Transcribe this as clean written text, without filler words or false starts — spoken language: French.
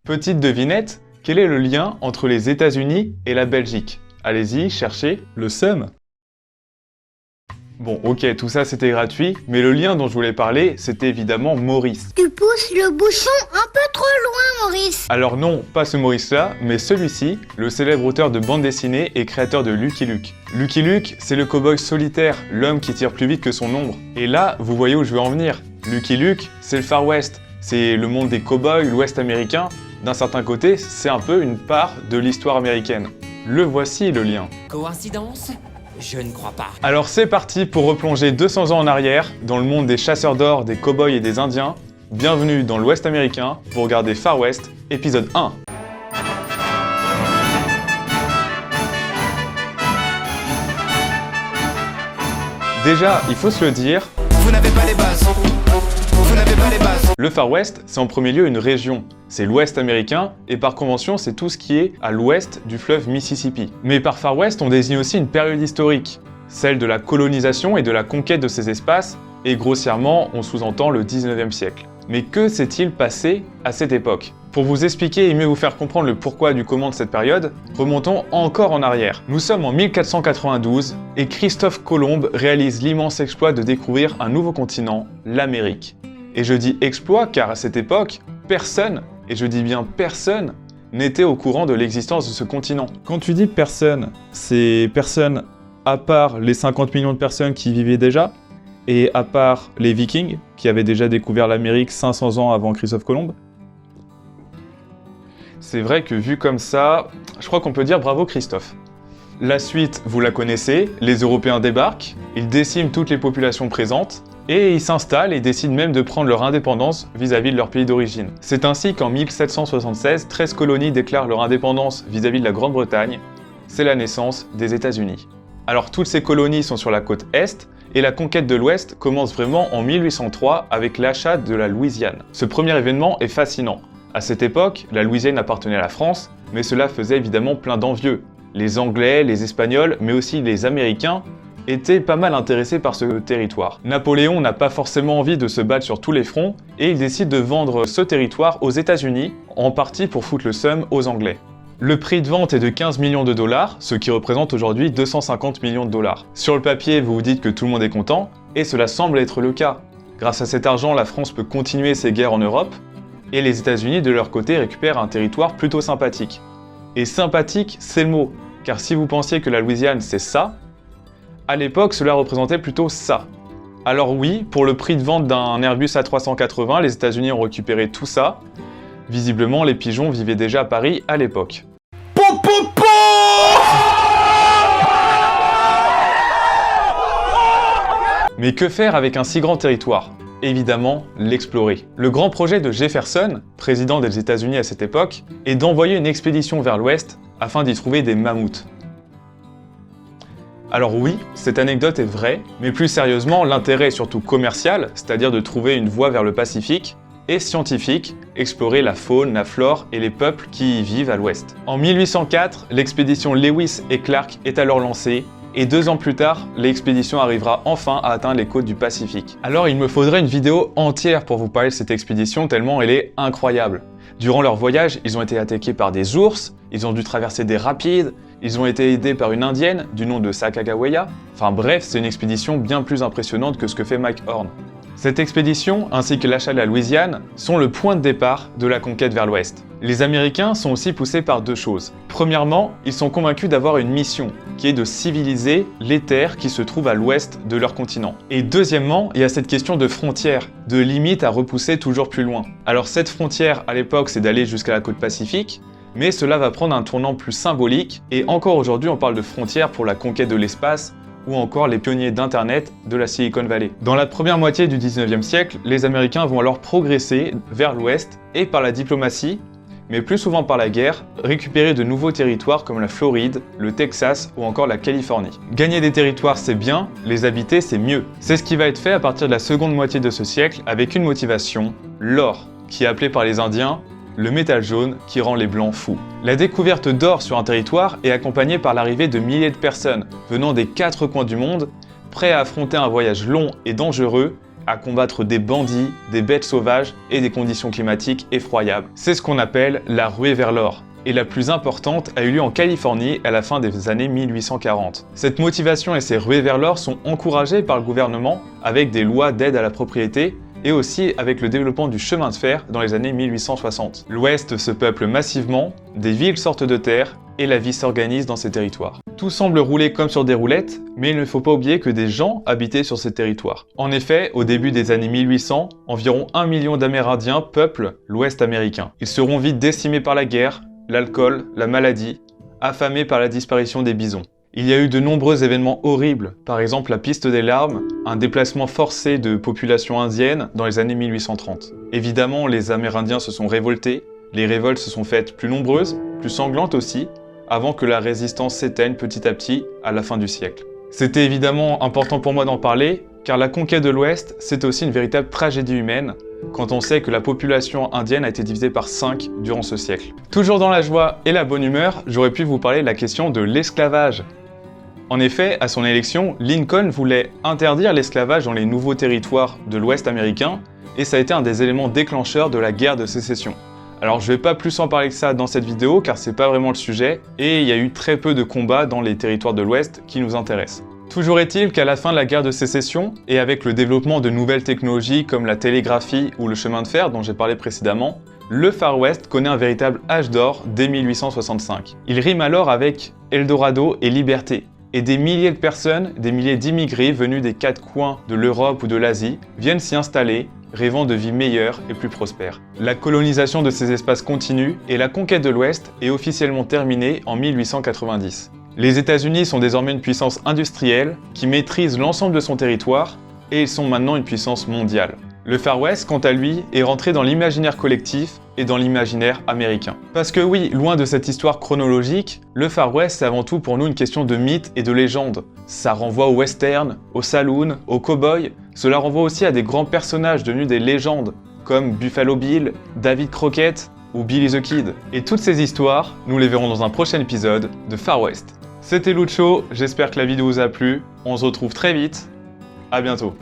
Petite devinette, quel est le lien entre les États-Unis et la Belgique? Allez-y, cherchez le seum. Bon, ok, tout ça c'était gratuit, mais le lien dont je voulais parler, c'était évidemment Maurice. Tu pousses le bouchon un peu trop loin, Maurice. Alors non, pas ce Maurice-là, mais celui-ci, le célèbre auteur de bande dessinée et créateur de Lucky Luke. Lucky Luke, c'est le cow-boy solitaire, l'homme qui tire plus vite que son ombre. Et là, vous voyez où je veux en venir. Lucky Luke, c'est le Far West, c'est le monde des cow-boys, l'Ouest américain. D'un certain côté, c'est un peu une part de l'histoire américaine. Le voici le lien. Coïncidence? Je ne crois pas. Alors c'est parti pour replonger 200 ans en arrière, dans le monde des chasseurs d'or, des cow-boys et des indiens. Bienvenue dans l'Ouest américain, pour regarder Far West, épisode 1. Déjà, il faut se le dire, Vous n'avez pas les bases. Vous n'avez pas les bases. le Far West, c'est en premier lieu une région. C'est l'Ouest américain, et par convention, c'est tout ce qui est à l'ouest du fleuve Mississippi. Mais par Far West, on désigne aussi une période historique, celle de la colonisation et de la conquête de ces espaces, et grossièrement, on sous-entend le 19e siècle. Mais que s'est-il passé à cette époque? Pour vous expliquer et mieux vous faire comprendre le pourquoi du comment de cette période, remontons encore en arrière. Nous sommes en 1492, et Christophe Colomb réalise l'immense exploit de découvrir un nouveau continent, l'Amérique. Et je dis exploit car à cette époque, personne, et je dis bien personne, n'était au courant de l'existence de ce continent. Quand tu dis personne, c'est personne à part les 50 millions de personnes qui y vivaient déjà, et à part les Vikings, qui avaient déjà découvert l'Amérique 500 ans avant Christophe Colomb. C'est vrai que vu comme ça, je crois qu'on peut dire bravo Christophe. La suite, vous la connaissez, les Européens débarquent, ils déciment toutes les populations présentes, et ils s'installent et décident même de prendre leur indépendance vis-à-vis de leur pays d'origine. C'est ainsi qu'en 1776, 13 colonies déclarent leur indépendance vis-à-vis de la Grande-Bretagne. C'est la naissance des États-Unis. Alors toutes ces colonies sont sur la côte Est, et la conquête de l'Ouest commence vraiment en 1803 avec l'achat de la Louisiane. Ce premier événement est fascinant. À cette époque, la Louisiane appartenait à la France, mais cela faisait évidemment plein d'envieux. Les Anglais, les Espagnols, mais aussi les Américains étaient pas mal intéressés par ce territoire. Napoléon n'a pas forcément envie de se battre sur tous les fronts, et il décide de vendre ce territoire aux États-Unis, en partie pour foutre le seum aux Anglais. Le prix de vente est de 15 millions de dollars, ce qui représente aujourd'hui 250 millions de dollars. Sur le papier, vous vous dites que tout le monde est content, et cela semble être le cas. Grâce à cet argent, la France peut continuer ses guerres en Europe, et les États-Unis, de leur côté, récupèrent un territoire plutôt sympathique. Et sympathique, c'est le mot, car si vous pensiez que la Louisiane c'est ça, à l'époque cela représentait plutôt ça. Alors oui, pour le prix de vente d'un Airbus A380, les États-Unis ont récupéré tout ça. Visiblement, les pigeons vivaient déjà à Paris à l'époque. Mais que faire avec un si grand territoire? Évidemment, l'explorer. Le grand projet de Jefferson, président des États-Unis à cette époque, est d'envoyer une expédition vers l'ouest afin d'y trouver des mammouths. Alors oui, cette anecdote est vraie, mais plus sérieusement, l'intérêt est surtout commercial, c'est-à-dire de trouver une voie vers le Pacifique, et scientifique, explorer la faune, la flore et les peuples qui y vivent à l'ouest. En 1804, l'expédition Lewis et Clark est alors lancée, et 2 ans plus tard, l'expédition arrivera enfin à atteindre les côtes du Pacifique. Alors il me faudrait une vidéo entière pour vous parler de cette expédition tellement elle est incroyable. Durant leur voyage, ils ont été attaqués par des ours, ils ont dû traverser des rapides, ils ont été aidés par une indienne du nom de Sacagawea. Enfin bref, c'est une expédition bien plus impressionnante que ce que fait Mike Horn. Cette expédition, ainsi que l'achat de la Louisiane, sont le point de départ de la conquête vers l'ouest. Les Américains sont aussi poussés par 2 choses. Premièrement, ils sont convaincus d'avoir une mission, qui est de civiliser les terres qui se trouvent à l'ouest de leur continent. Et deuxièmement, il y a cette question de frontière, de limite à repousser toujours plus loin. Alors cette frontière, à l'époque, c'est d'aller jusqu'à la côte Pacifique, mais cela va prendre un tournant plus symbolique, et encore aujourd'hui on parle de frontières pour la conquête de l'espace, ou encore les pionniers d'Internet de la Silicon Valley. Dans la première moitié du 19e siècle, les Américains vont alors progresser vers l'ouest et par la diplomatie, mais plus souvent par la guerre, récupérer de nouveaux territoires comme la Floride, le Texas ou encore la Californie. Gagner des territoires c'est bien, les habiter c'est mieux. C'est ce qui va être fait à partir de la seconde moitié de ce siècle avec une motivation, l'or, qui est appelé par les Indiens le métal jaune qui rend les blancs fous. La découverte d'or sur un territoire est accompagnée par l'arrivée de milliers de personnes venant des 4 coins du monde, prêts à affronter un voyage long et dangereux à combattre des bandits, des bêtes sauvages et des conditions climatiques effroyables. C'est ce qu'on appelle la ruée vers l'or. Et la plus importante a eu lieu en Californie à la fin des années 1840. Cette motivation et ces ruées vers l'or sont encouragées par le gouvernement avec des lois d'aide à la propriété et aussi avec le développement du chemin de fer dans les années 1860. L'Ouest se peuple massivement, des villes sortent de terre et la vie s'organise dans ces territoires. Tout semble rouler comme sur des roulettes, mais il ne faut pas oublier que des gens habitaient sur ces territoires. En effet, au début des années 1800, environ 1 million d'Amérindiens peuplent l'Ouest américain. Ils seront vite décimés par la guerre, l'alcool, la maladie, affamés par la disparition des bisons. Il y a eu de nombreux événements horribles, par exemple la piste des larmes, un déplacement forcé de populations indiennes dans les années 1830. Évidemment, les Amérindiens se sont révoltés, les révoltes se sont faites plus nombreuses, plus sanglantes aussi, avant que la résistance s'éteigne petit à petit à la fin du siècle. C'était évidemment important pour moi d'en parler, car la conquête de l'Ouest, c'est aussi une véritable tragédie humaine, quand on sait que la population indienne a été divisée par 5 durant ce siècle. Toujours dans la joie et la bonne humeur, j'aurais pu vous parler de la question de l'esclavage. En effet, à son élection, Lincoln voulait interdire l'esclavage dans les nouveaux territoires de l'Ouest américain, et ça a été un des éléments déclencheurs de la guerre de sécession. Alors je vais pas plus en parler que ça dans cette vidéo, car c'est pas vraiment le sujet, et il y a eu très peu de combats dans les territoires de l'Ouest qui nous intéressent. Toujours est-il qu'à la fin de la guerre de sécession, et avec le développement de nouvelles technologies comme la télégraphie ou le chemin de fer dont j'ai parlé précédemment, le Far West connaît un véritable âge d'or dès 1865. Il rime alors avec Eldorado et liberté. Et des milliers de personnes, des milliers d'immigrés venus des 4 coins de l'Europe ou de l'Asie viennent s'y installer, rêvant de vie meilleure et plus prospère. La colonisation de ces espaces continue et la conquête de l'Ouest est officiellement terminée en 1890. Les États-Unis sont désormais une puissance industrielle qui maîtrise l'ensemble de son territoire et ils sont maintenant une puissance mondiale. Le Far West, quant à lui, est rentré dans l'imaginaire collectif et dans l'imaginaire américain. Parce que oui, loin de cette histoire chronologique, le Far West c'est avant tout pour nous une question de mythe et de légende. Ça renvoie au western, au saloon, aux cow-boys, cela renvoie aussi à des grands personnages devenus des légendes, comme Buffalo Bill, David Crockett ou Billy the Kid. Et toutes ces histoires, nous les verrons dans un prochain épisode de Far West. C'était Lucho, j'espère que la vidéo vous a plu, on se retrouve très vite, à bientôt.